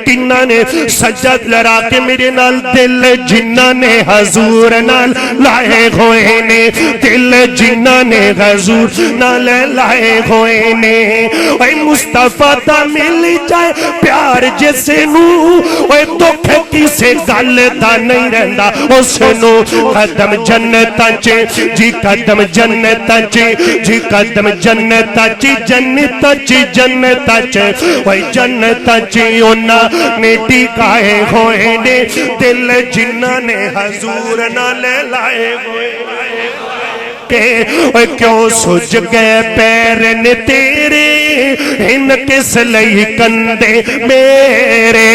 کنہ نے سجد لڑا کے میرے نال دل جنہ نے حضور نال لائے ہوئے نے دل جنہ نے حضور نال لائے ہوئے نے اے مصطفیٰ دا مل جائے پیار جسے نو اے دکھ کسے گل دا نہیں رہندا اس نو قدم جنت چے جی قدم جنت چے جی قدم جنت چے جنت چے جنت چے اے جنت چے اونا نے ٹکائے ہوئے نے دل جنہ نے حضور نال لائے ہوئے کہ کیوں سج گئے پیرن تیرے ان کس لئی کندے میرے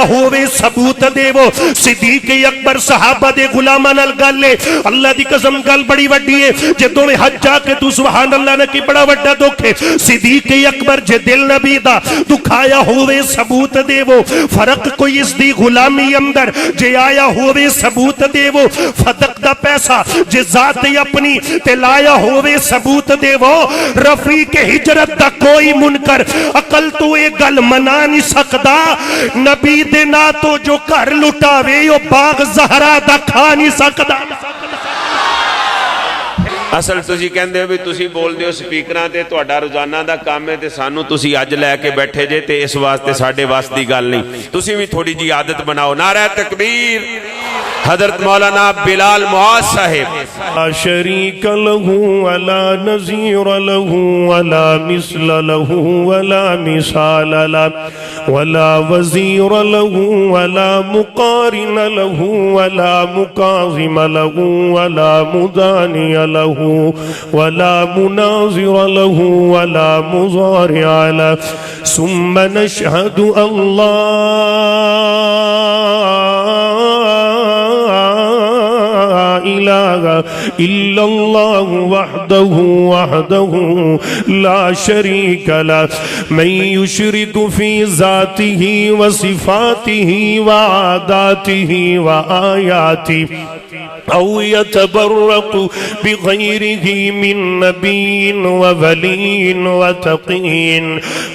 ہوئے ثبوت دے وہ صدیق اکبر صحابہ دے غلامہ نال گل لے اللہ دی قسم گل بڑی وڈی ہے جدوں میں حج جا کے تو سبحان اللہ نے کی بڑا وڈا دکھ ہے صدیق اکبر جے دل نبی دا دکھایا ہوئے ثبوت دے وہ فرق کوئی اس دی غلامی اندر جے آیا ہوئے ثبوت دے وہ فدق دا پیسہ جے ذات اپنی تے لایا ہوئے ثبوت دے وہ رفیق ہجرت دا کوئی منکر عقل تو ایک گل منا نہیں سکدا نبی دینا تو جو کر لٹاوے یو باغ زہرہ دا کھا نہیں سکدا اصل تسی کہندے ہو بھی تسی بول دیو سپیکراں تے تہاڈا روزانہ دا کام ہے تے سانو تسی اج لے کے بیٹھے جے تے اس واسطے ساڈے واسطے دی گل نہیں تسی بھی تھوڑی جی عادت بناؤ نعرہ تکبیر حضرت مولانا بلال معاذ صاحب لا شریک لہو ولا نظیر لہو ولا مثل لہو ولا مثال لہو ولا وزیر لہو ولا مقارن لہو ولا مقاظم لہو ولا مدانی لہو ولا مناظر لہو ولا مضارع لہو ثم نشہد اللہ إله إلا الله وحده لا شريك له من يشرك في ذاته وصفاته وعاداته وآياته أو يتبرق بغيره من نبي وولي وتقي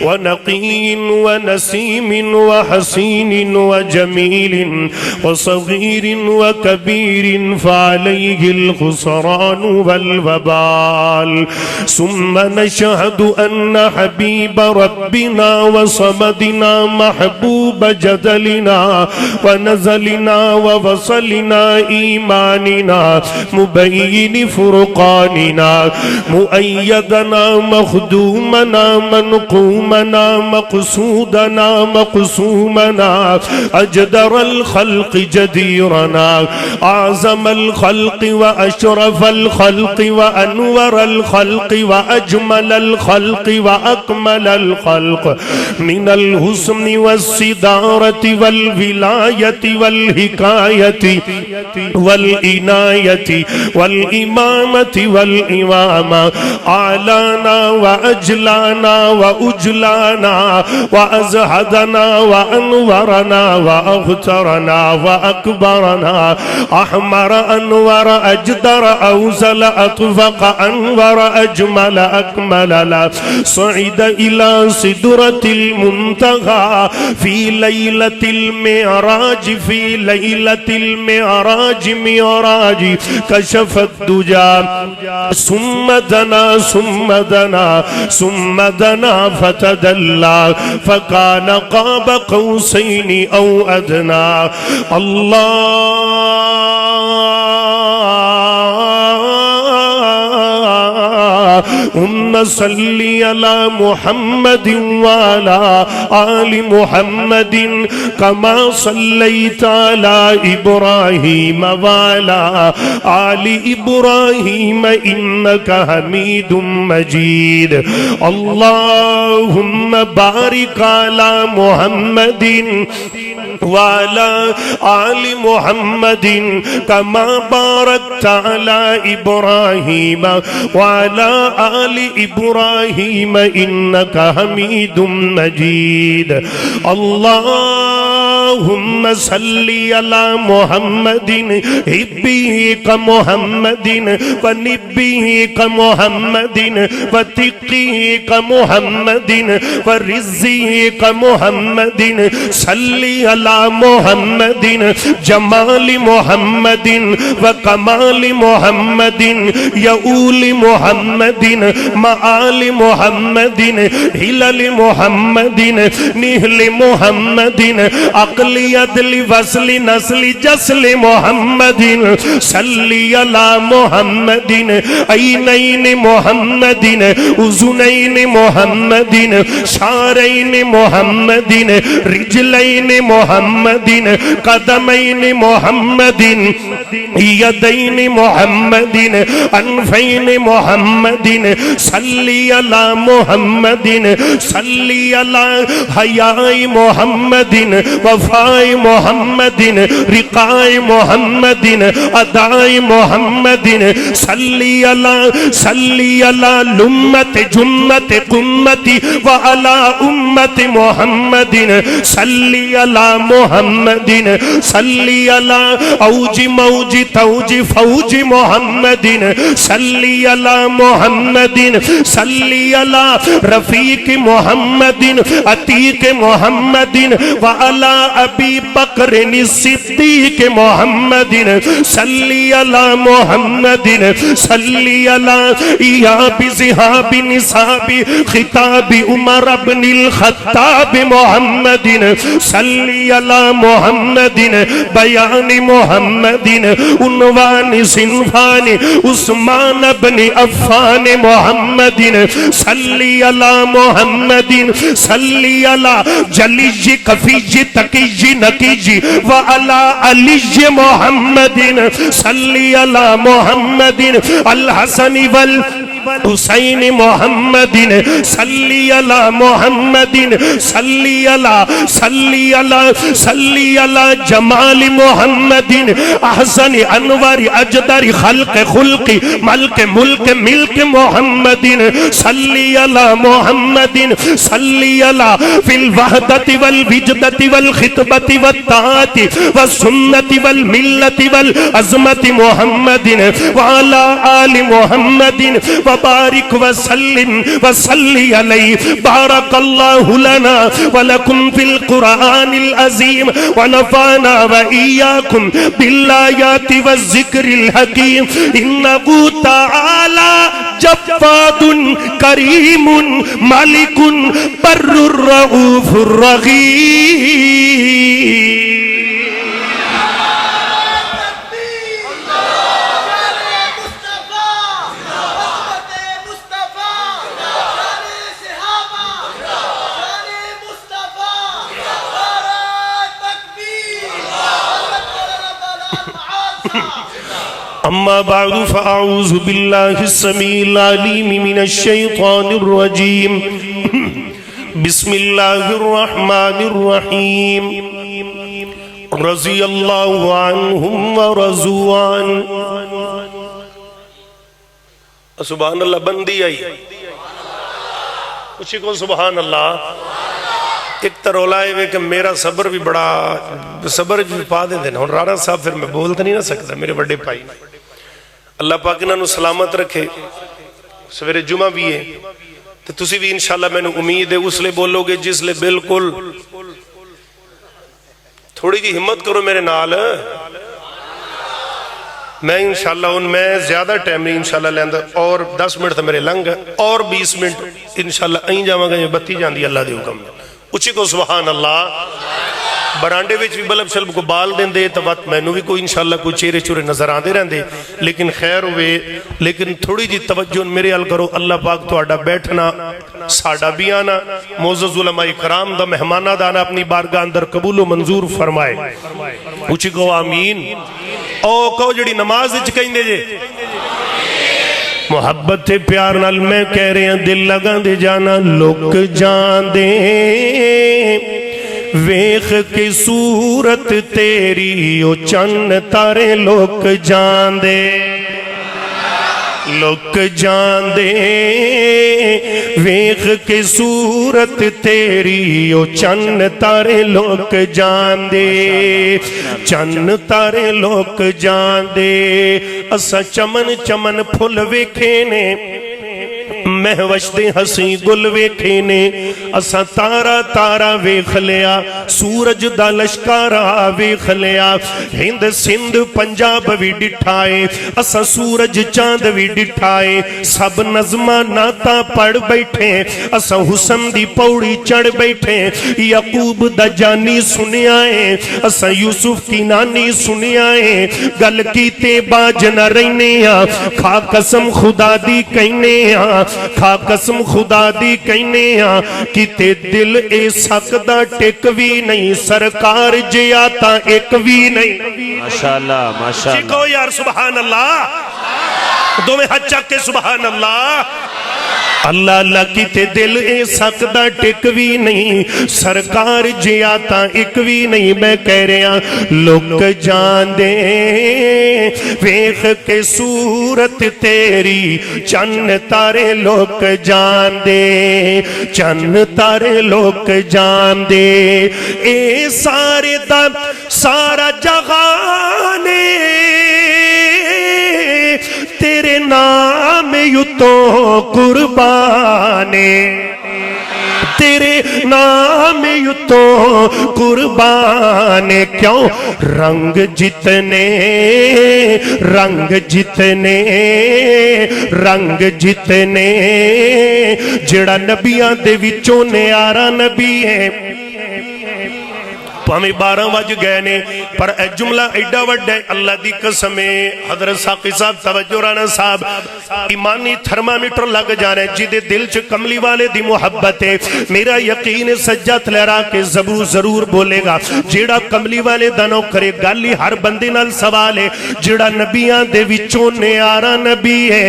ونقي ونسيم وحسين وجميل وصغير وكبير فعليه الخسران والوبال ثم نشهد أن حبيب ربنا وصمدنا محبوب جدلنا ونزلنا ووصلنا إيماننا مبين فرقاننا مؤيدنا مخدومنا منقومنا مقصودنا مقسومنا أجدر الخلق جديرنا أعظم الخلق وأشرف الخلق وأنور الخلق وأجمل الخلق وأكمل الخلق من الحسن والصدارة والولاية والحكاية والعناية والإمامة والإمامة أعلانا وأجلانا وأجلانا وأزهدنا وأنورنا وأغترنا وأكبرنا أحمر أنور أجدر أوزل أطفق أنور أجمل أكمل صعد إلى سدرة المنتهى في ليلة المعراج في ليلة المعراج معراج كشف الدجى ثم دنا ثم دنا ثم دنا فتدلى فكان قاب قوسين أو أدنى اللهم صل على محمد وعلى آل محمد كما صليت على إبراهيم وعلى آل إبراهيم إنك حميد مجيد اللهم بارك على محمد وعلى آل محمد كما باركت على إبراهيم وعلى آل إبراهيم إنك حميد مجيد اللهم اللہم صلی علی محمد حبیک محمد و نبیک محمد و تقیک محمد و رزیک محمد صلی علی محمد جمال محمد و کمال محمد یعول محمد معال محمد ہلل محمد نہل محمد عقل عدل وصل نسل جسل محمد صلی علی محمد عینین محمد اذنین محمد شارین محمد رجلین محمد قدمین محمد یدین محمد انفین محمد صلی علی محمد صلی علی حیاء محمد وفاء محمد رقاء محمد اداء محمد صلی علی لمت جمت قمت وعلی امت محمد صلی علی محمد صلی علی اوج موج توج فوج محمد صلی علی محمد صلی علی رفیق محمد عتیق محمد وعلی ابی بکر الصدیق محمد صلی علی محمد صلی علی ایاب زہاب نصاب خطاب عمر بن الخطاب محمد صلی علی محمد بیان محمد عنوان صنفان عثمان بن عفان محمد صلی علی محمد صلی علی جلی کفی تقی نقی وعلی علی محمد صلی علی محمد الحسن والحسین محمد صلی علی محمد صلی علی جمال محمد احسن انوار اجدر خلق خلق ملک ملک ملک محمد صلی علی محمد صلی علی فی الوحدت والوجدت والخطبت والطاعت والسنت والملت والعظمت محمد وعلی آل محمد وبارک وسلم وصلی علیہ بارک اللہ لنا ولکم فی القرآن العظیم ونفعنا وإیاکم بالآیات والذکر الحکیم انہو تعالی جواد کریم مالک بر الرؤوف الرحیم اما بعد فاعوذ باللہ السمیع العلیم من الشیطان الرجیم بسم اللہ الرحمن الرحیم رضی اللہ عنہم ورضوا عنہ. سبحان اللہ بندی آئی اسی کو سبحان اللہ. ایک ترولا ہے کہ میرا صبر بھی بڑا صبر بھی پا دے دینا اور رانا صاحب پھر میں بولتا نہیں نہ سکتا میرے بڑے پائی. اللہ پاک انہوں سلامت رکھے. سویرے جمعہ بھی ہے تو تسی بھی انشاءاللہ میں نے امید ہے اس لئے بولو گے جس لئے بالکل تھوڑی جی ہمت کرو میرے نال. میں انشاءاللہ ان میں زیادہ ٹائم نہیں انشاءاللہ لیندہ اور 10 منٹ تھا میرے لنگ اور 20 منٹ انشاءاللہ این جاواں گا یہ بتی جان دی اللہ دے حکم میں. اچھی کو سبحان اللہ. برانڈے وچ بھی بلب شلب کو بال دیں دے تو وقت میں نو بھی کوئی انشاءاللہ کوئی چہرے چورے نظر آن دے رہن دے لیکن خیر ہوئے لیکن تھوڑی جی توجہ میرے حل کرو. اللہ پاک تو آڈا بیٹھنا ساڑا بھی آنا معزز علماء کرام دا مہمانہ دانا اپنی بارگاہ اندر قبول و منظور فرمائے. اچھی کو آمین. او کہو جڑی نماز اچھ کہیں دے جے محبت تے پیار نال میں کہہ رہے ہیں دل لگا دے جانا لک جان دے ویخ کی صورت تیری او چن تارے لک جان دے لک جاندے ویخ کے صورت تیری او چن تارے لک جاندے چن تارے لک جاندے اسا چمن چمن پھل ویکھے نے مہوش دے ہسی گل ویکھے نے اسا تارا تارا ویکھ لیا سورج دا لشکارا ویکھ لیا ہند سندھ پنجاب بھی ڈٹھائے اسا سورج چاند بھی ڈٹھائے سب نظمہ ناتا پڑھ بیٹھے اسا حسن دی پوڑی چڑھ بیٹھے یعقوب دا جانی سنیائے اسا یوسف کی نانی سنیائے گل کیتے باج نہ رہنے کھا قسم خدا دی کہنے کھا قسم خدا دی کہنے کیتے دل اے سکدا ٹک بھی نہیں سرکار جے آتا ایک بھی نہیں ماشاءاللہ ماشاءاللہ چکو یار سبحان اللہ دو میں ہاتھ چک کے سبحان اللہ اللہ اللہ کیتے دل اے سکدا ٹک بھی نہیں سرکار جے آتا ایک بھی نہیں میں کہہ رہا لک جاندے ویخ کے صورت تیری چن تارے لک جاندے چن تارے لک جاندے اے سارے دا سارا جہانے تیرے نام یتوں قربانے تیرے نام یتوں قربانے کیوں رنگ جتنے رنگ جتنے رنگ جتنے جڑا نبیاں دے وچوں نیارا نبی ہے ہمیں 12 وج گئے نے پر اے جملہ ایڈا وڈا ہے اللہ دی قسم ہے حضرت ساقی صاحب توجہ رانا صاحب ایمانی تھرمامیٹر لگ جانے جدے دل چ کملی والے دی محبت ہے میرا یقین سجاد لہرا کے ضرور بولے گا جیڑا کملی والے دنوں کرے گالی ہر بندے نال سوال ہے جیڑا نبیاں دے وچوں نیارا نبی ہے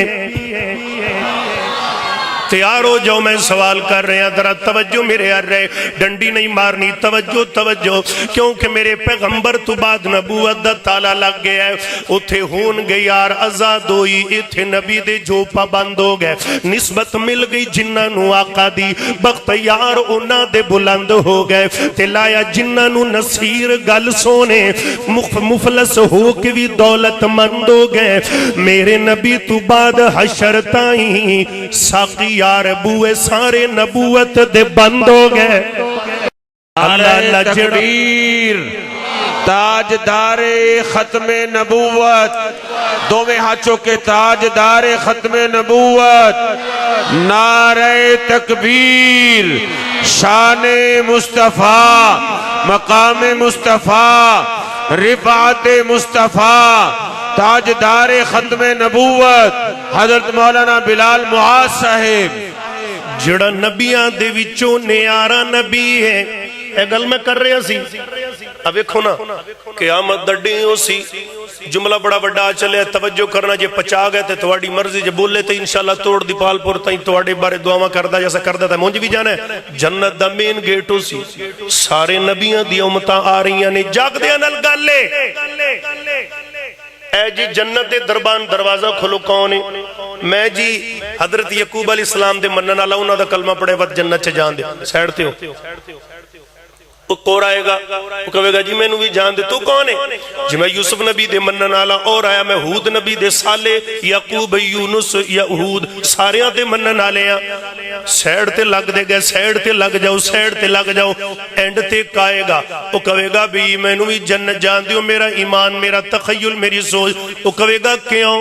تیار ہو جاؤ میں سوال کر رہے ہیں ذرا توجہ میرے آر رہے ڈنڈی نہیں مارنی توجہ توجہ کیونکہ میرے پیغمبر تو بعد نبوت دا تالا لگ گیا ہے اتھے ہون گئی یار آزاد ہوئی اتھے نبی دے جو پابند ہو گئے نسبت مل گئی جنہ نو آقا دی بخت یار اونا دے بلند ہو گئے تلایا جنہ نو نصیر گل سونے مفلس ہو کے بھی دولت مند ہو گئے میرے نبی تو بعد حشر تائیں ساقی یار بوئے سارے نبوت دے بند ہو گئے اللہ تکبیر تاجدار ختم نبوت دو میں ہاتھوں کے تاجدار ختم نبوت نعرہ تکبیر شان مصطفیٰ مقام مصطفیٰ رفعت مصطفیٰ تاجدار ختم نبوت حضرت مولانا بلال معاذ صاحب جڑا نبیاں دے وچوں نیارا نبی ہے اے گل میں کر رہا سی اب ایکھو نا قیامت دڈی ہو سی جملہ بڑا بڑا چلے توجہ کرنا جے پچا گئے تے تواڈی مرضی جے بولے تے انشاءاللہ توڑ دی پال پور تائیں تواڈے بارے دعاواں کردا جیسا کردا تے مونج بھی جانا ہے جنت دا مین گیٹ ہو سی سارے نبیاں دی امتاں آ رہی نے جاگ دیا نال گل لے اے جی جنت دے دربان دروازہ کھلو کون ہے میں جی حضرت یعقوب علیہ السلام دے منن والا انہاں دا کلمہ پڑھے وقت جنت چ جان دے سائڈ تے ہو وہ کور آئے گا وہ کہے گا جی میں نو بھی جان دے تو کون ہے جی میں یوسف نبی دے منن والا اور آیا میں ہود نبی دے صالح یعقوب یونس یہود ساریاں دے منن والے ہیں سائڈ تے لگ دے گئے سائڈ تے لگ جاؤ سائڈ تے لگ جاؤ اینڈ تے کہے گا وہ کہے گا بھی میں نو بھی جنت جان دیو میرا ایمان میرا تخیل میری سوچ وہ کہے گا کیوں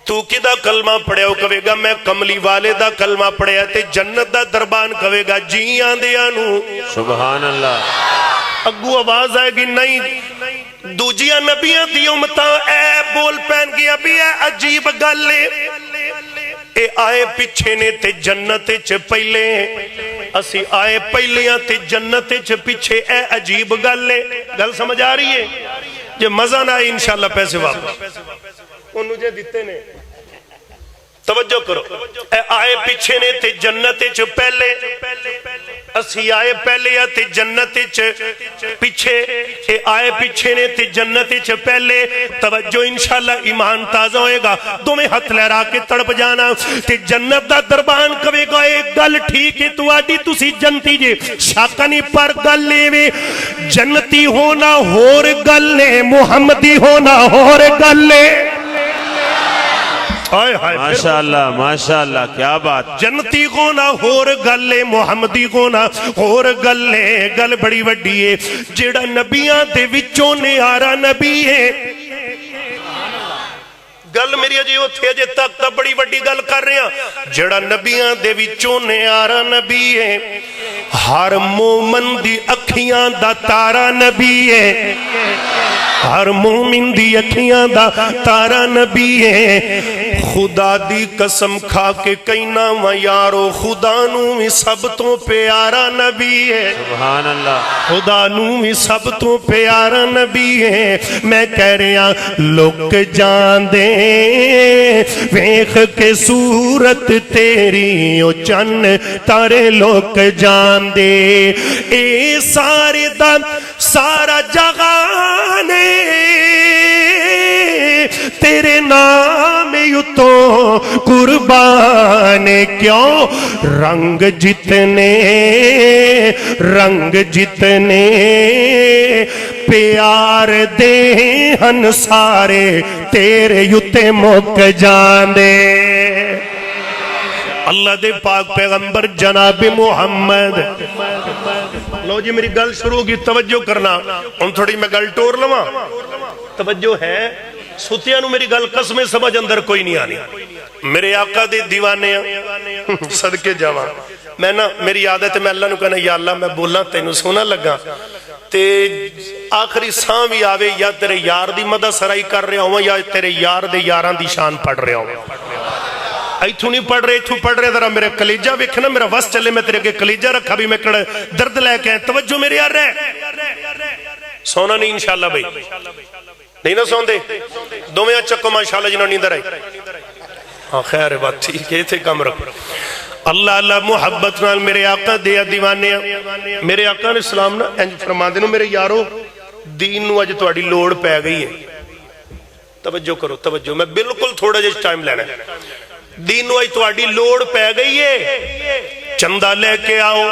تو کدا کلمہ پڑھے ہو کہے گا میں کملی والے دا کلمہ پڑھے تے جنت دا دربان کہے گا جی آندیا نو سبحان اللہ اگو آواز آئے گی نہیں دوجیاں نبیاں دی امتاں اے بول پہن گیا بھی اے عجیب گلے اے آئے پچھے نے تے جنت چ پہلے اسی آئے پہلیاں تے جنت چ پچھے اے عجیب گلے گل سمجھ آ رہی ہے جے مزہ نہ آئی انشاءاللہ پیسے واپس انہوں جے دیتے نے توجہ کرو اے آئے پیچھے نے تے جنت چ پہلے اسی آئے پہلے یا تے جنت چ پیچھے اے آئے پیچھے نے تے جنت چ پہلے توجہ انشاءاللہ ایمان تازہ ہوئے گا دو میں ہاتھ لہرا کے تڑپ جانا تے جنت دا دربان کہے گا ایک گل ٹھیک ہے تو آڈی تسی جنتی جے شاکہ نہیں پر گل لے وے جنتی ہونا ہور گل لے محمدی ہونا ہور گل لے ماشاءاللہ ماشاءاللہ کیا بات جنتی ہونا ہور گلے محمدی ہونا ہور گلے گل بڑی وڈی ہے جیڑا نبیاں دے وچوں نیارا نبی ہے گل میری اجے اوتھے اجے تک تا بڑی وڈی گل کر رہے ہیں جیڑا نبیاں دے وچوں نیارا نبی ہے ہر مومن دی اکھیاں دا تارا نبی ہے ہر مومن دی اکھیاں دا تارا نبی ہے خدا دی قسم کھا کے کہنا وا یارو خدا نو بھی سب تو پیارا نبی ہے سبحان اللہ خدا نو بھی سب تو پیارا نبی ہے میں کہہ رہا لوک جان دے ویکھ کے صورت تیری او چن تارے لوک جان دے اے سارے دا سارا جہانے تیرے نام یتو قربان کیوں رنگ جتنے پیار دے ہن سارے تیرے یتے مک جاندے اللہ دے پاک پیغمبر جناب محمد لو جی میری گل شروع کی توجہ کرنا ان تھوڑی میں گل ٹور لواں توجہ ہے ستیاں نو میری گل قسمیں سمجھ اندر کوئی نہیں آنی میرے آقا دے دیوانے صدقے جاواں میں نا میری عادت ہے میں اللہ نو کہنا یا اللہ میں بولا تینو سونا لگا تے آخری سان بھی آوے یا تیرے یار دی مدہ سرائی کر رہا ہوں یا تیرے یار دے یاران دی شان پڑھ رہا ہوں ایتھو نہیں پڑھ رہے ذرا میرے کلیجہ ویکھنا میرا وس چلے میں تیرے کے کلیجہ رکھا بھی میں کڑے درد لے کے توجہ میرے یار رہے سونا نہیں انشاءاللہ بھائی نہیں نہ سون دے دو میں چکو ماشاءاللہ جنہوں نیندر آئی ہاں خیر بات ٹھیک ہے تھے کم رکھ اللہ اللہ محبت نال میرے آقا دیا دیوانے میرے آقا نے اسلام نا انج فرما دینا میرے یارو دین نو اج تواڈی لوڑ پہ گئی ہے توجہ کرو توجہ میں بالکل تھوڑا جس ٹائم لینا ہے دین نو اج تواڈی لوڑ پہ گئی ہے چندہ لے کے آؤ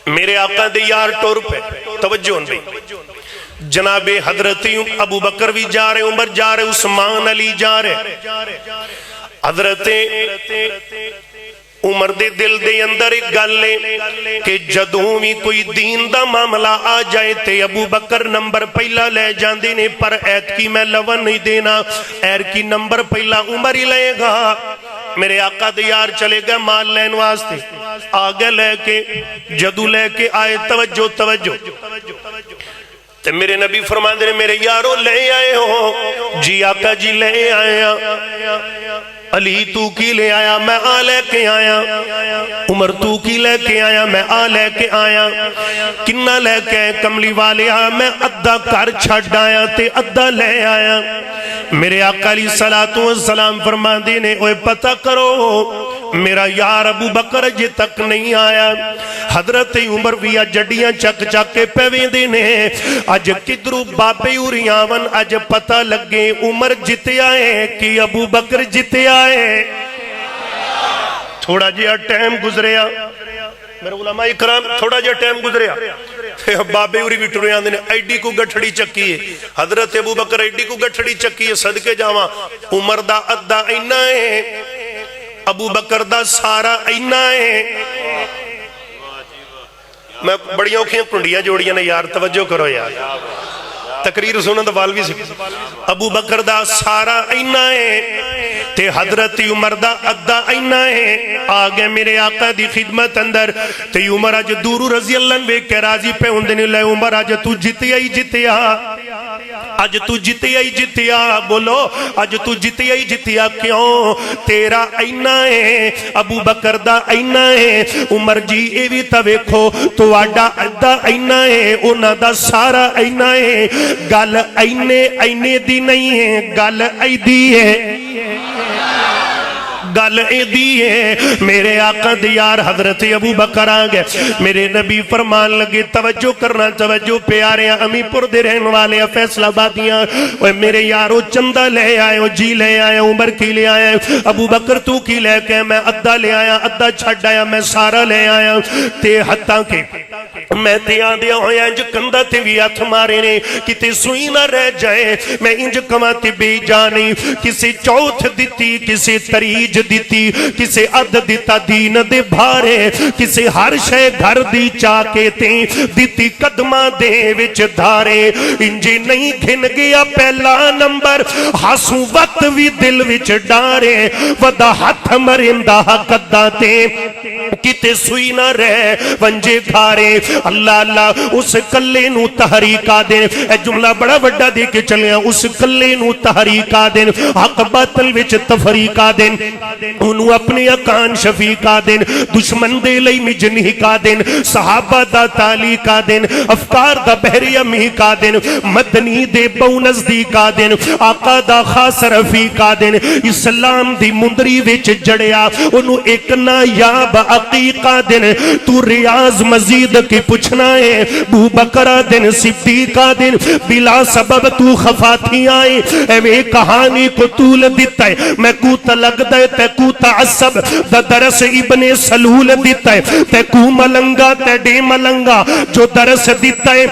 میرے آقا دے یار ٹور پہ توجہ ان بھی جناب حضرت ابو بکر بھی جا رہے عمر جا رہے عثمان علی جا رہے حضرت عمر دے دل دے اندر ایک گل لے کہ جدوں بھی کوئی دین دا معاملہ آ جائے تے ابو بکر نمبر پہلا لے جاندے نے پر ایت کی میں لون نہیں دینا ایر کی نمبر پہلا عمر ہی لے گا میرے آقا دیار چلے گا مال لین واسطے آگے لے کے جدو لے کے آئے توجہ توجہ تے میرے نبی فرمان دے میرے یارو لے آئے ہو جی آقا جی لے آیا علی تو کی لے آیا میں آ لے کے آیا عمر تو کی لے کے آیا میں آ لے کے آیا کنہ لے کے کملی والے آیا میں ادھا کر چھڑ آیا تے ادھا لے آیا میرے آقا علیہ السلام فرما دینے اوے پتہ کرو میرا یار ابو بکر جے تک نہیں آیا حضرت عمر بھی جڑیاں چک چک کے پیویں دینے اج کدرو بابے اوریاون اج پتہ لگے عمر جتے آئے کہ ابو بکر جتے آئے تھوڑا جیا ٹائم گزریا میرے علماء اکرام تھوڑا جیا ٹائم گزریا بابے اوری بھی ٹرے آندے نے ایڈی کو گٹھڑی چکی ہے حضرت ابو بکر ایڈی کو گٹھڑی چکی ہے صدقے جاواں عمر دا ادھا اینا ہے ابو بکر دا سارا اینا ہے میں بڑی اوکھیں پنڈیاں جوڑیاں نے یار توجہ کرو یار تقریر سنن دا والوی سے ابو بکر دا سارا اینا ہے تے حضرت عمر دا ادھا اینا ہے آگے میرے آقا دی خدمت اندر تے عمر آج دورو رضی اللہ عنہ کے راضی پہ ہوندے لے عمر آج تو جتیا ہی جتیا آج تو جتیا ہی جتیا بولو آج تو جتیا ہی جتیا کیوں تیرا اینا ہے ابو بکر دا اینا ہے عمر جی اے بھی تویکھو تو آڈا ادھا اینا ہے اونا دا سارا اینا ہے گل اینے اینے دی نہیں ہے گل ای دی ہے گل ایدی ہے میرے آقا دیار حضرت ابو بکر آگئے میرے نبی فرمان لگے توجہ کرنا توجہ پیارے امی پور دے رہن والے فیصلہ بادیاں میرے یارو چندہ لے آئے ہو جی لے آئے عمر کی لے آئے ابو بکر تو کی لے کے میں ادھا لے آیا ادھا چھڑ آیا میں سارا لے آیا تے حتیٰ کہ میں تے آدھیا ہویا انج کندہ تے بھی ہاتھ مارے نے کتے سوئی نہ رہ جائے میں انج کماتے بے جانی کسے چوتھ دیتی کسے تریج دیتی کسے عد دیتا دین دے بھارے کسے ہر شے گھر دی چاکے تے دیتی قدمہ دے وچ دھارے انجے نہیں گھن گیا پہلا نمبر ہاسوں وقت بھی دل وچ ڈارے ودا ہاتھ مرندہ قدہ تے کتے سوئی نہ رہ ونجے گھارے اللہ اللہ اس کلے نو تحریکہ دیں اے جملہ بڑا وڈا دے کے چلے ہیں اس کلے نو تحریکہ دیں حق باطل وچ تفریقہ دیں انہوں اپنے اکان شفیقہ دیں دشمن دے لئی مجنہکہ دیں صحابہ دا تعلیقہ دیں افکار دا بحری امیقہ دیں مدنی دے بونزدیقہ دیں آقا دا خاص رفیقہ دیں اسلام دی مندری وچ جڑیا انہوں ایک نایاب عقیقہ دیں تو ریاض مزید کی پوچھنا ہے بو بکرہ دن صدیقہ دن بلا سبب تو خفاتی آئے اے وے کہانی کو طول دیتا ہے میں کوتا لگ دے تے کوتا عصب دا درس ابن سلول دیتا ہے تے کو ملنگا تے ڈے ملنگا جو درس دیتا ہے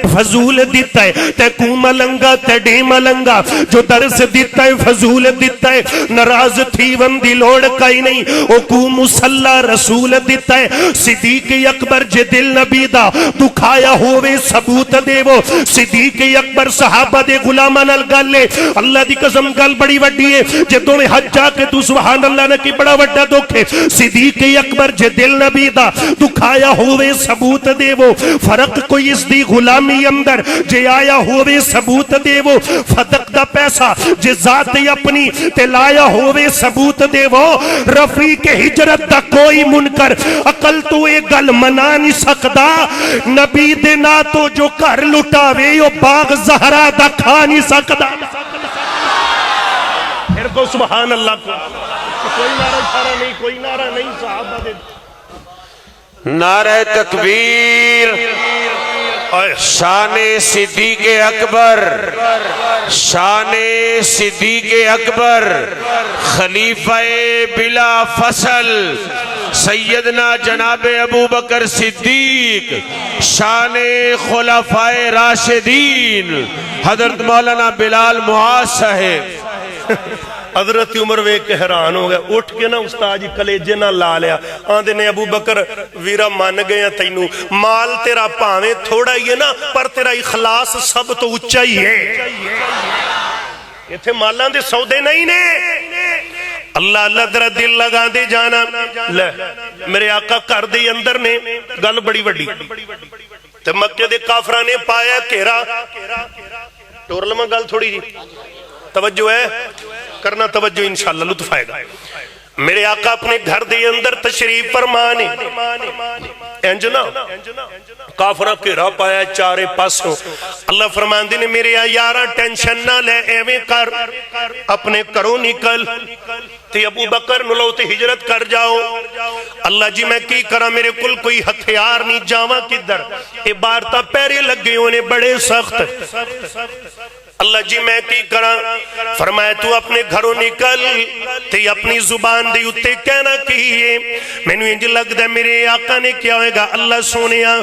فضول دیتا ہے تے کو ملنگا تے ڈے ملنگا جو درس دیتا ہے فضول دیتا ہے نراز تھی وندی لوڑ کئی نہیں او کو مسلح رسول دیتا ہے صدیق اکبر جے دل نبی دا دکھایا ہوئے ثبوت دے وہ صدیق اکبر صحابہ دے غلامہ نال گل لے اللہ دی قسم گل بڑی وڈی ہے جے دونے حج جا کے تو سبحان اللہ نے کی بڑا وڈا دکھے صدیق اکبر جے دل نبی دا دکھایا ہوئے ثبوت دے وہ فرق کوئی اس دی غلامی اندر جے آیا ہوئے ثبوت دے وہ فدق دا پیسہ جے ذات اپنی تے لایا ہوئے ثبوت دے وہ رفیق ہجرت دا کوئی منکر عقل تو ایک گل منا نہیں سکدا نبی دے نا تو جو کر لٹاوے یو باغ زہرا دا کھا نہیں سکدا پھر کو سبحان اللہ کو کوئی نعرہ اشارہ نہیں کوئی نعرہ نہیں صحابہ دے نعرہ تکبیر شان صدیق اکبر شان صدیق اکبر خلیفہ بلا فصل سیدنا جناب ابو بکر صدیق شان خلفاء راشدین حضرت مولانا بلال معاذ صاحب حضرت عمر وے کے حیران ہو گیا اٹھ کے نا استاد جی کلیجے نہ لا لیا آندے نے ابو بکر ویرا مان گیا تینو مال تیرا پاویں تھوڑا ہی ہے نا پر تیرا اخلاص سب تو اچھا ہی ہے یہ تھے مالان دے سودے نہیں نے اللہ اللہ درہ دل لگا دے جانا لے میرے آقا کر دے اندر نے گل بڑی بڑی تے مکہ دے کافرہ نے پایا کہرا ٹورلمہ گل تھوڑی جی توجہ ہے کرنا توجہ انشاءاللہ لطف آئے گا میرے آقا اپنے گھر دے اندر تشریف فرمانے انجنا کافرہ کے راہ پایا چارے پاسوں اللہ فرمان دینے میرے یارہ ٹینشن نہ لے ایویں کر اپنے کرو نکل تے ابو بکر نلو تے ہجرت کر جاؤ اللہ جی میں کی کرا میرے کل کوئی ہتھیار نہیں جاواں کدھر اے بارتا پیرے لگ گئے انہیں بڑے سخت اللہ جی میں کی کرا فرمایا تو اپنے گھروں نکل تے اپنی زبان دے اتے کہنا کیے میں نے انج لگ دے میرے آقا نے کیا ہوئے گا اللہ سونیا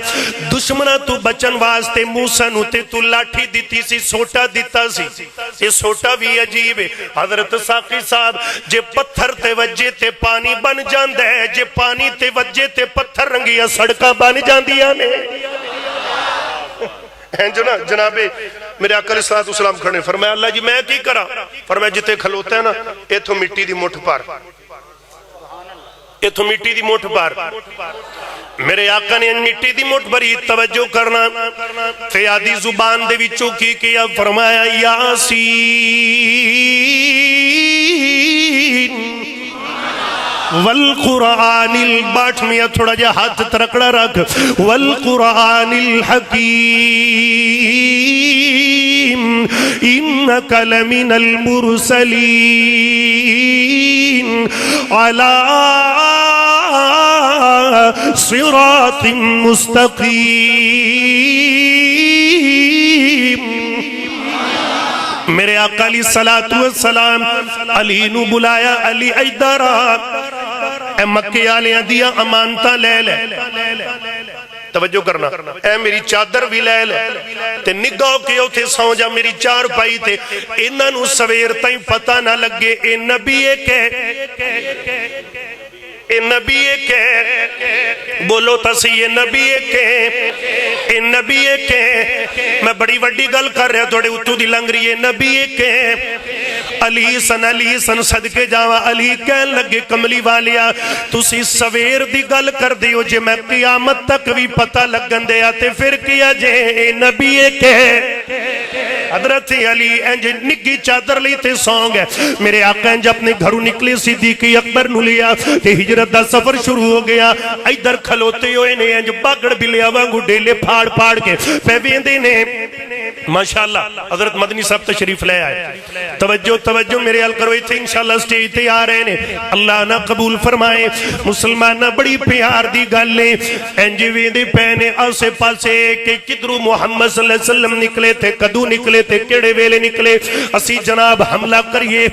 دشمنہ تو بچن واسطے موسیٰ نو تے تو لاٹھی دیتی سی سوٹا دیتا سی یہ سوٹا بھی عجیب ہے حضرت ساقی صاحب جے پتھر تے وجے تے پانی بن جاندہ ہے جے پانی تے وجے تے پتھر رنگیا سڑکا بن جاندیا نے جناب میرے آقا علیہ السلام کھڑنے فرمایا اللہ جی میں کی کرا فرمایا جتے کھلوتے ہیں نا ایتھو مٹی دی مٹھ پار ایتھو مٹی دی مٹھ پار میرے آقا نے مٹی دی مٹھ بری توجہ کرنا فیادی زبان دے وچوں کی کیا فرمایا یاسین والقرآن الباٹھ میں تھوڑا جا ہاتھ ترکڑا رکھ والقرآن الحکیم انک لمن المرسلین علی صراط مستقیم میرے آقا علیہ السلام علی نو بلایا علی ایدر اے مکے آلیاں دیا امانتا لے لے توجہ کرنا اے میری چادر بھی لے لے تے نگاہ کے اوتھے سو جا میری چار پائی تے انہاں نو سویر تائیں پتہ نہ لگے اے نبی کے اے نبی کے بولو تسی اے نبی کے اے نبی کے میں بڑی وڈی گل کر رہا توڑے اتو دی لنگ رہی اے نبی کے علی سن صدقے جاوا علی کہن لگے کملی والیا تسی سویر دی گل کر دیو جے میں قیامت تک بھی پتہ لگن دیا تے پھر کیا جے اے نبی کے حضرت علی انج نگی چادر لی تے سونگ ہے میرے آقا انج اپنے گھروں نکلے صدیقی اکبر نو لیا تے ہجرت دا سفر شروع ہو گیا ادھر کھلوتے ہوئے نے انج باگڑ بھی لیا وانگو ڈیلے پھاڑ پھاڑ کے پیویندے نے ماشاءاللہ حضرت مدنی صاحب تشریف لے آئے توجہ میرے حل کرو تھے انشاءاللہ سٹیج تے آ رہے نے اللہ نہ قبول فرمائے مسلمان نہ بڑی پیار دی گل لے انجی ویندے پہنے آسے پاسے کہ کدرو محمد صلی اللہ علیہ وسلم نکلے تھے کدو نکلے تھے کیڑے ویلے نکلے اسی جناب حملہ کریے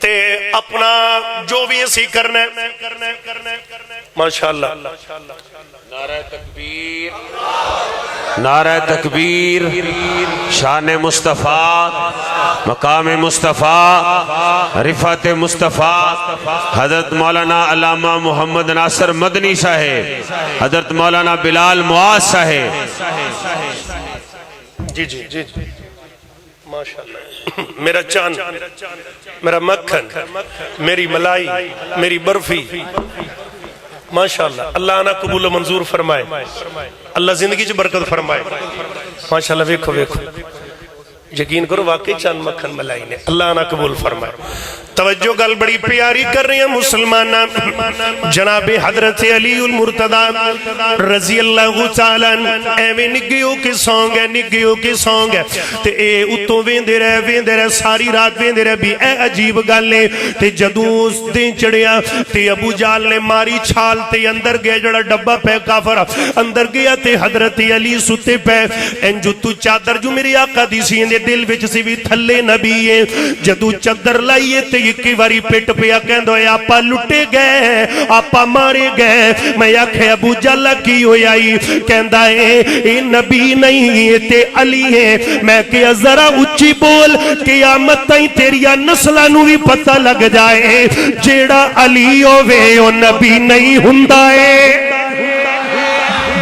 تے اپنا جو بھی اسی کرنا ہے ماشاءاللہ نعرہ تکبیر نعرہ تکبیر شان مصطفیٰ مقام مصطفیٰ رفعت مصطفیٰ حضرت مولانا علامہ محمد ناصر مدنی صاحب حضرت مولانا بلال معاذ صاحب جی ماشاءاللہ میرا چاند میرا مکھن میری ملائی میری برفی ماشاءاللہ اللہ آنا قبول و منظور فرمائے اللہ زندگی جو برکت فرمائے ماشاءاللہ ویکھو یقین کرو واقعی چاند مکھن ملائی نے اللہ آنا قبول فرمائے توجہ گل بڑی پیاری کر رہے ہیں مسلمانہ جناب حضرت علی المرتضی رضی اللہ تعالیٰ ایویں نگیوں کے سونگ ہے تے اے اتوں ویندے رہے ساری رات ویندے رہے بھی اے عجیب گل ہے تے جدوں اس دن چڑھیا تے ابو جال نے ماری چھال تے اندر گیا جڑا ڈبا پہ کافر اندر گیا تے حضرت علی ستے پہ انجو تو چادر جو میری آقا دی سی اندے دل وچ سی بھی تھلے نبی ہے جدوں چادر لائیے تے یکی واری پیٹ پیا کہندو ہے آپا لٹے گئے آپا مارے گئے میں آکھے ابو جالا کی ہوئی آئی کہندا ہے اے نبی نہیں ہے تے علی ہے میں کہا ذرا اچھی بول قیامت تائیں تیریا نسلہ نو بھی پتہ لگ جائے جیڑا علی ہوئے او نبی نہیں ہندہ ہے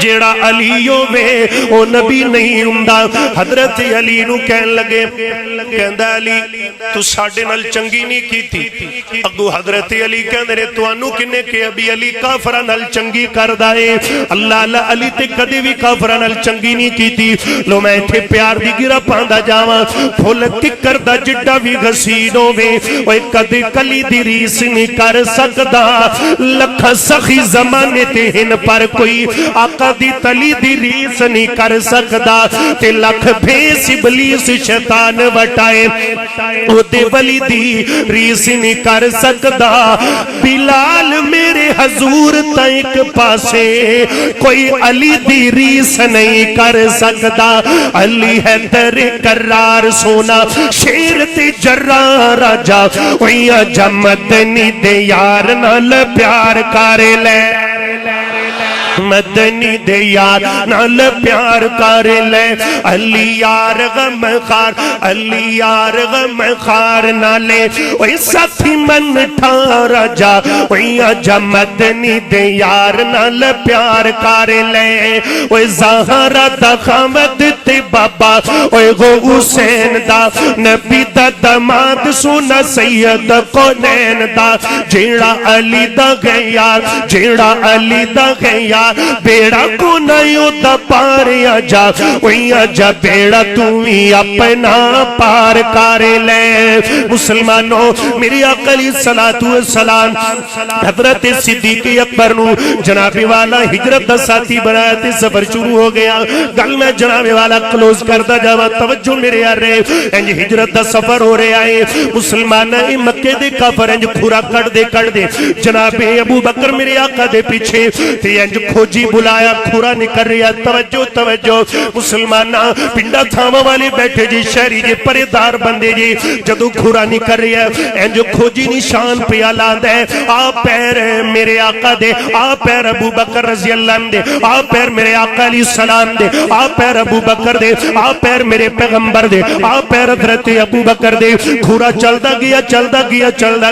جیڑا علی ہوئے او نبی نہیں ہندہ حضرت علی نو کہن لگے کہندہ علی تو ساڑھے نل چنگی نہیں کی تھی اگو حضرت علی کہندے رہے تو انو کنے کہ ابھی علی کافرہ نل چنگی کر دائے اللہ علی تے کدے بھی کافرہ نل چنگی نہیں کی تھی لو میں تھے پیار دی گرہ پاندہ جاواں پھول ککر دا جڈا بھی غسینوں میں وہ کدے کلی دی ریس نہیں کر سکدا لکھا سخی زمانے تے ہن پر کوئی آقا دی تلی دی ریس نہیں کر سکدا تے لکھ بھیس ابلیس شیطان وٹائے او دے ولی دی ریس نہیں کر سکدا بلال میرے حضور تائک پاسے کوئی علی دی ریس نہیں کر سکدا علی ہے در قرار سونا شیر تے جرہ راجہ ویاں جمدنی دے یار نال پیار کارے لے مدنی دے یار نال پیار کر لے علی یار غم خار نالے وہی ساتھی من ٹھارا جا وہی آجا مدنی دے یار نال پیار کر لے وہی زہرہ دا خامد تے بابا وہی غو حسین دا نبی دا دماد سونا سید کونین دا جیڑا علی دا غیار آ بیڑا کو نائیو دا پارے آجا وہی آجا بیڑا تُومی اپنا پار کارے لے مسلمانوں میری آقا علیہ السلام حضرت صدیق اکبر نو جناب والا ہجرت دا ساتھی بنایا تے سفر شروع ہو گیا گل میں جناب والا کلوز کرتا جاوا توجہ میرے آ رہے انج ہجرت دا سفر ہو رہے آئے مسلمان مکے دے کافر انج کھورا کٹ دے جناب ابو بکر میرے آقا دے پیچھے تے انج کھوجی بلایا کھورا نکر رہا توجہ مسلمانہ پنڈا تھاما والے بیٹھے جی شہری جی پریدار بندے جی جدو کھورا نکر رہا انج کھوجی نشان پہ آلاد ہے آ پیر میرے آقا دے آ پیر ابو بکر رضی اللہ عنہ دے آ پیر میرے آقا علیہ السلام دے آ پیر ابو بکر دے آ پیر میرے پیغمبر دے آ پیر حضرت ابو بکر دے کھورا چلدا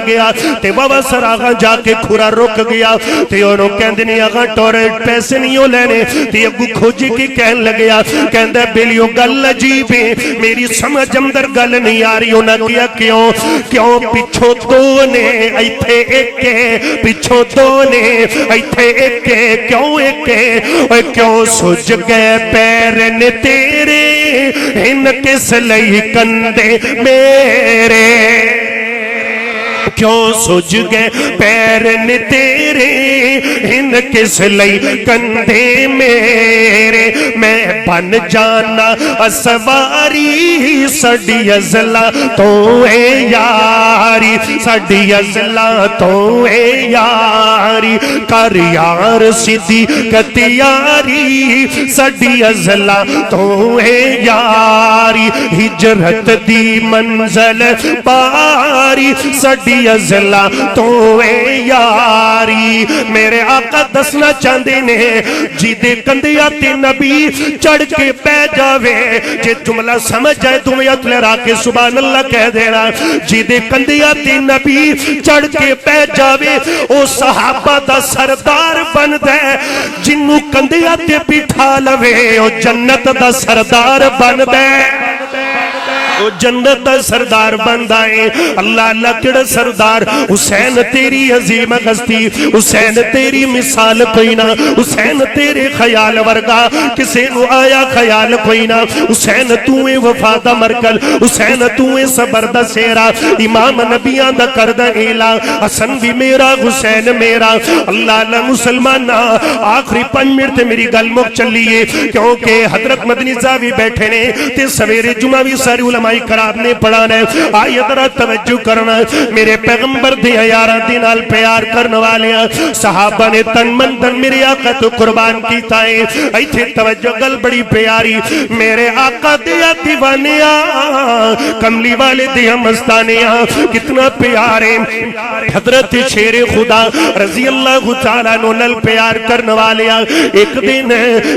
گیا تے بابا سر آغا جا کے کھورا رک گیا تے انہوں کہندے نہیں آغا ٹوریٹ پیسے نہیں ہو لینے تے ابو کھوجی کی کہن لگیا کہندے بیلیو گل عجیب ہے میری سمجھ اندر گل نہیں آ رہی ہونا کیا کیوں پچھو دو نے ایتھے ایک پچھو دو نے ایتھے ایک کیوں سج گئے پیرن تیرے ان کس لئی کندے میرے کیوں سج گئے پیرن تیرے ان کس لئی کندے میرے میں بن جانا اسواری سڈی ازلا تو اے یاری سڈی ازلا تو اے یاری کر یار صدیقت یاری سڈی ازلا تو اے یاری ہجرت دی منزل پاری سڈی ازلا تو اے یاری میرے آقا دسنا چاندے نے جی دے کندیات نبی چڑھ کے پہ جاوے جے جملہ سمجھ جائے تمہیں اتلے راکے سبحان اللہ کہہ دینا جی دے کندیات نبی چڑھ کے پہ جاوے او صحابہ دا سردار بن دے جنو کندیات پٹھا لوے او جنت دا سردار بن دے وہ جنت سردار بندائیں اللہ اللہ کڑا سردار حسین تیری عظیم ہستی حسین تیری مثال کوئی نہ حسین تیرے خیال ورگا کسے نو آیا خیال کوئی نہ حسین تویں وفادہ مرکل حسین تویں صبردہ سیرا امام نبیان دا کردہ ایلا حسن بھی میرا حسین میرا اللہ اللہ مسلمان آخری 5 منٹ میری گل مک چلیے کیونکہ حضرت مدنی زاوی بیٹھے نے تے سویرے جمعہ بھی ساری علماء کرام نے پڑھانا ہے آئیے ذرا توجہ کرنا میرے پیغمبر دیا یارہ دینال پیار کرنے والے صحابہ نے تن من تن میرے آقا تو قربان کی تائیں ایتھے توجہ گل بڑی پیاری میرے آقا دیا دیوانیا کملی والے دیا مستانیا کتنا پیارے حضرت شیر خدا رضی اللہ تعالیٰ نل پیار کرنے والے ایک دن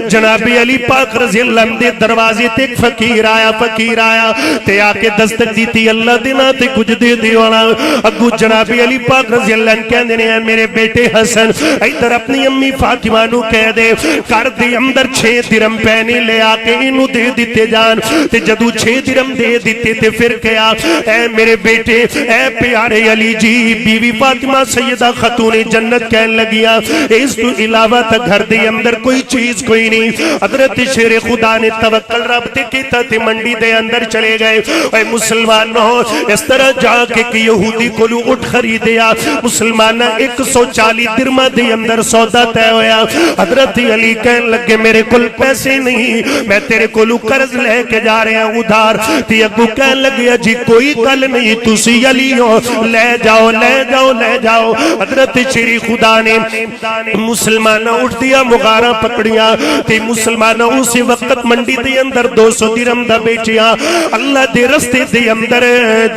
جناب علی پاک رضی اللہ عنہ دروازے تے ایک فقیر آیا تے آکے دستک دیتی اللہ دینا تے کچھ دے دیوانا اگو جناب علی پاک رضی اللہ عنہ کہہ دینے ہیں میرے بیٹے حسن ایدر اپنی امی فاطمہ نو کہہ دے کر دے اندر 6 درم پہنے لے آکے انو دے دیتے جان تے جدو 6 درم دے دیتے تے پھر کیا اے میرے بیٹے اے پیارے علی جی بیوی فاطمہ سیدہ خاتون جنت کہن لگیا اس تو علاوہ تا گھر دے اندر کوئی چیز کوئی نہیں حضرت شیر خدا نے توکل رب تے کیتا تے منڈی دے اندر چلے گئے اے مسلمانوں اس طرح جا کے کہ یہودی کو لو اٹھ خریدیا مسلمانہ 140 درمہ دے اندر سودا تے ہویا حضرت علی کہن لگے میرے کل پیسے نہیں میں تیرے کو لو قرض لے کے جا رہے ہیں ادھار تی اگو کہن لگے جی کوئی گل نہیں تسی علی ہو لے جاؤ حضرت شری خدا نے مسلمانہ اٹھ دیا مغارہ پکڑیا تی مسلمانہ اسی وقت منڈی دے اندر 200 درم دا بیچیا اللہ دے رستے دے اندر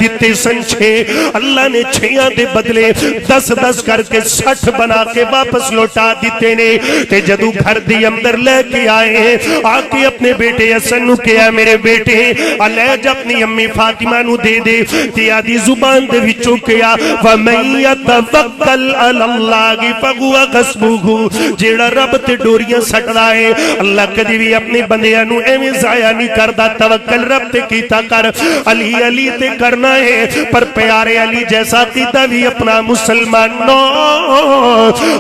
دیتے سن 6 اللہ نے 6 دے بدلے 10 کر کے 60 بنا کے واپس لوٹا دیتے نے تے جدو گھر دے اندر لے کے آئے ہیں آکے اپنے بیٹے حسن نو کیا میرے بیٹے علیج اپنی امی فاطمہ نو دے دے تے آدھی زبان دے وچوں کیا وَمَن يَتَوَكَّلْ عَلَى اللَّهِ فَهُوَ حَسْبُهُ جیڑا رب تے ڈوریاں سٹ رہا ہے اللہ کدی بھی اپنے بندیاں نو ایویں ضائع نہیں کردا توکل رب تے کیتا کر علی علی تے کرنا ہے پر پیارے علی جیسا عقیدہ بھی اپنا مسلمانوں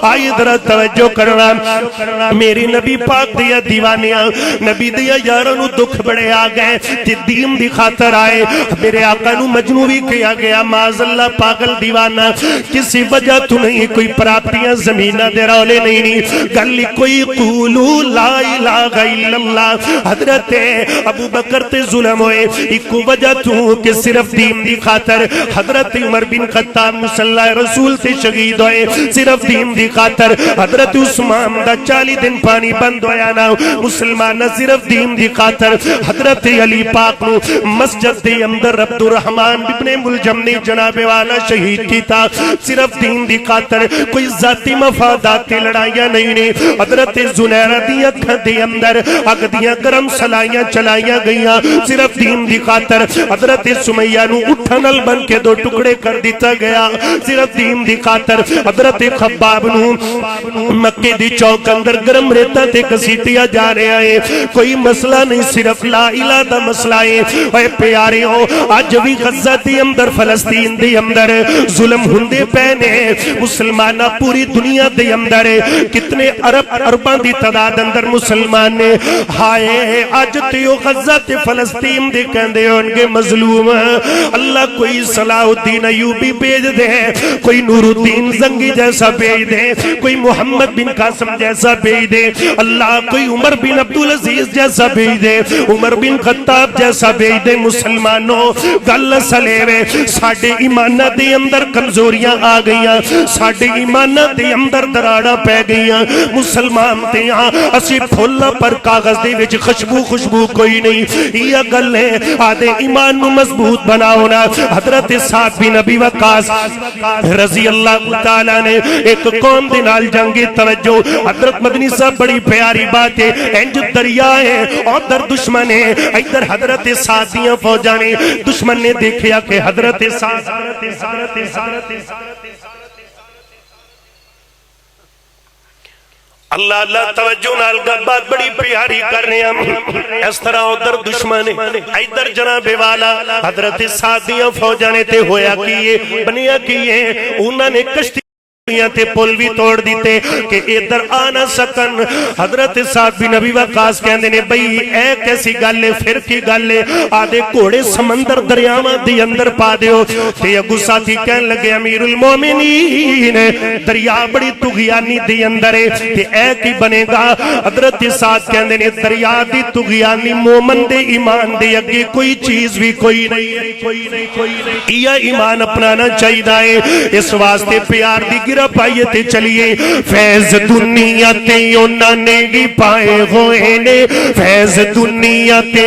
آئی ذرا توجہ کرنا میری نبی پاک دیا دیوانیاں نبی دیا یارانو دکھ بڑے آ گئے تے دین دی خاطر آئے میرے آقا نو مجنو بھی کیا گیا معاذ اللہ پاگل دیوانہ کسی وجہ تو نہیں کوئی پراپتیاں زمینہ دے رولے نہیں گلی کوئی قولو لا الہ الا اللہ حضرت ابو بکر تے ظلم ہوئے ایک وجہ تو کہ صرف دین دی خاطر حضرت عمر بن خطاب مسلح رسول تے شہید ہوئے صرف دین دی خاطر حضرت عثمان دا 40 دن پانی بند ہویا نا مسلمان صرف دین دی خاطر حضرت علی پاک نو مسجد دے اندر عبد الرحمن ابن ملجم نے جناب والا شہید کی تھا صرف دین دی خاطر کوئی ذاتی مفادات تے لڑائیاں نہیں نے حضرت زنیرہ دی اکھاں دے اندر اگ دیاں گرم سلائیاں چلائیاں گئیاں صرف دین دی خاطر حضرت سمیہ نو اٹھنل بن کے 2 ٹکڑے کر دیتا گیا صرف دین دی خاطر حضرت خباب نو مکے دی چوک اندر گرم ریتا تے کسیتیا جا رہے آئے کوئی مسئلہ نہیں صرف لا الہ دا مسئلہ ہے اے پیارے ہو آج بھی غزہ دی اندر فلسطین دی اندر ظلم ہندے پہنے مسلمانہ پوری دنیا دی اندر کتنے عربان دی تعداد اندر مسلمان نے ہائے آج تیو غزہ تے فلسطین دے کہندے انگے مظلوم اللہ کوئی صلاح الدین ایوبی بیج دے کوئی نور الدین زنگی جیسا بیج دے کوئی محمد بن قاسم جیسا بیج دے اللہ کوئی عمر بن عبدالعزیز جیسا بیج دے عمر بن خطاب جیسا بیج دے مسلمانوں گل سلیوے ساڑھے ایمانہ دے اندر کمزوریاں آ گئیاں ساڑھے ایمانہ دے اندر دراڑا پہ گئیاں مسلمان تے یہاں اسی پھولا پر کاغذ دے وچ خوشبو کوئی نہیں یہ گل ہے آدھے ایمان نو مضبوط بناونا حضرت سعد بن ابی وقاص رضی اللہ تعالیٰ نے ایک قوم دے نال جنگی توجہ حضرت مدنی صاحب بڑی پیاری بات ہے انج دریا ہے اور در دشمن ہے ادھر حضرت سعد دیاں فوجاں نے دشمن نے دیکھیا کہ حضرت سعد اللہ اللہ توجہ نال بات بڑی پیاری کر رہے ہیں اس طرح ادھر دشمن ادھر جناب والا حضرت سعد دیاں فوجاں نے تے ہویا کیے بنیا کیے انہوں نے کشتی تے پل بھی توڑ دیتے کہ ادھر آنا سکن حضرت سعد بن ابی وقاص کہندے نے بھئی اے کیسی گل ہے پھر کی گل ہے آدھے گھوڑے سمندر دریاواں دے اندر پا دیو تے ابو ساتھی کہن لگے امیر المومنین دریا بڑی طغیانی دے اندر ہے کہ اے کی بنے گا حضرت سعد کہندے نے دریا دی طغیانی مومن دے ایمان دے اگے کوئی چیز بھی کوئی نہیں یہ ایمان اپنانا چاہیے اس واسطے پیار دی گرا پائیے تے چلیے فیض دنیا تے انہاں نے گی پائے ہوئے نے فیض دنیا تے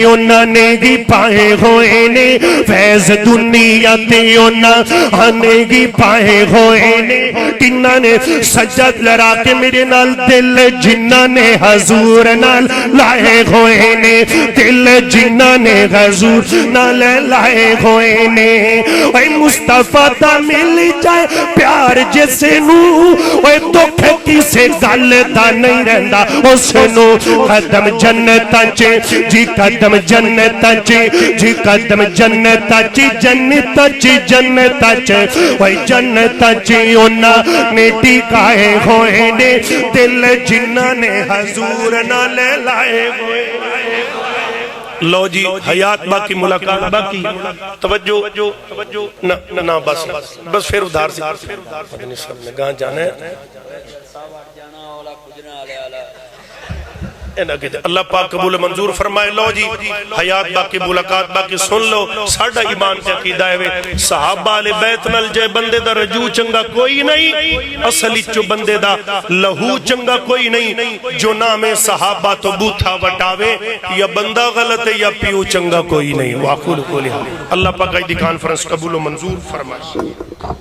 انہاں نے گی پائے ہوئے نے فیض دنیا تے انہاں نے گی پائے ہوئے نے کنہ نے سجد لڑا کے میرے نال دل جنہ نے حضور نال لائے ہوئے نے دل جنہ نے حضور نال لائے ہوئے نے اے مصطفیٰ تا مل جائے پیار جسے نو اوے دکھ کسے گل دا نہیں رہندا اس نو قدم جنت چے جی قدم جنت چے جی قدم جنت چے جنت چے جنت چے اوے جنت چے انہاں نے ٹکائے ہوئے نے دل جنہاں نے حضور نال لائے ہوئے لو جی حیات باقی ملاقات باقی توجہ نہ بس پھر ادھار سے مدنی صاحب نے گاں جانا ہے اللہ پاک قبول منظور فرمائے لو جی حیات باقی ملاقات باقی سن لو ساڑھا ایمان تے عقیدہ ہے صحابہ علی بیت نل جے بندے دا رجوع چنگا کوئی نہیں اصلی چو بندے دا لہو چنگا کوئی نہیں جو نام صحابہ تو بوتھا وٹاوے یا بندہ غلط ہے یا پیو چنگا کوئی نہیں واقول کو لہا اللہ پاک ایدی کانفرنس قبول منظور فرمائے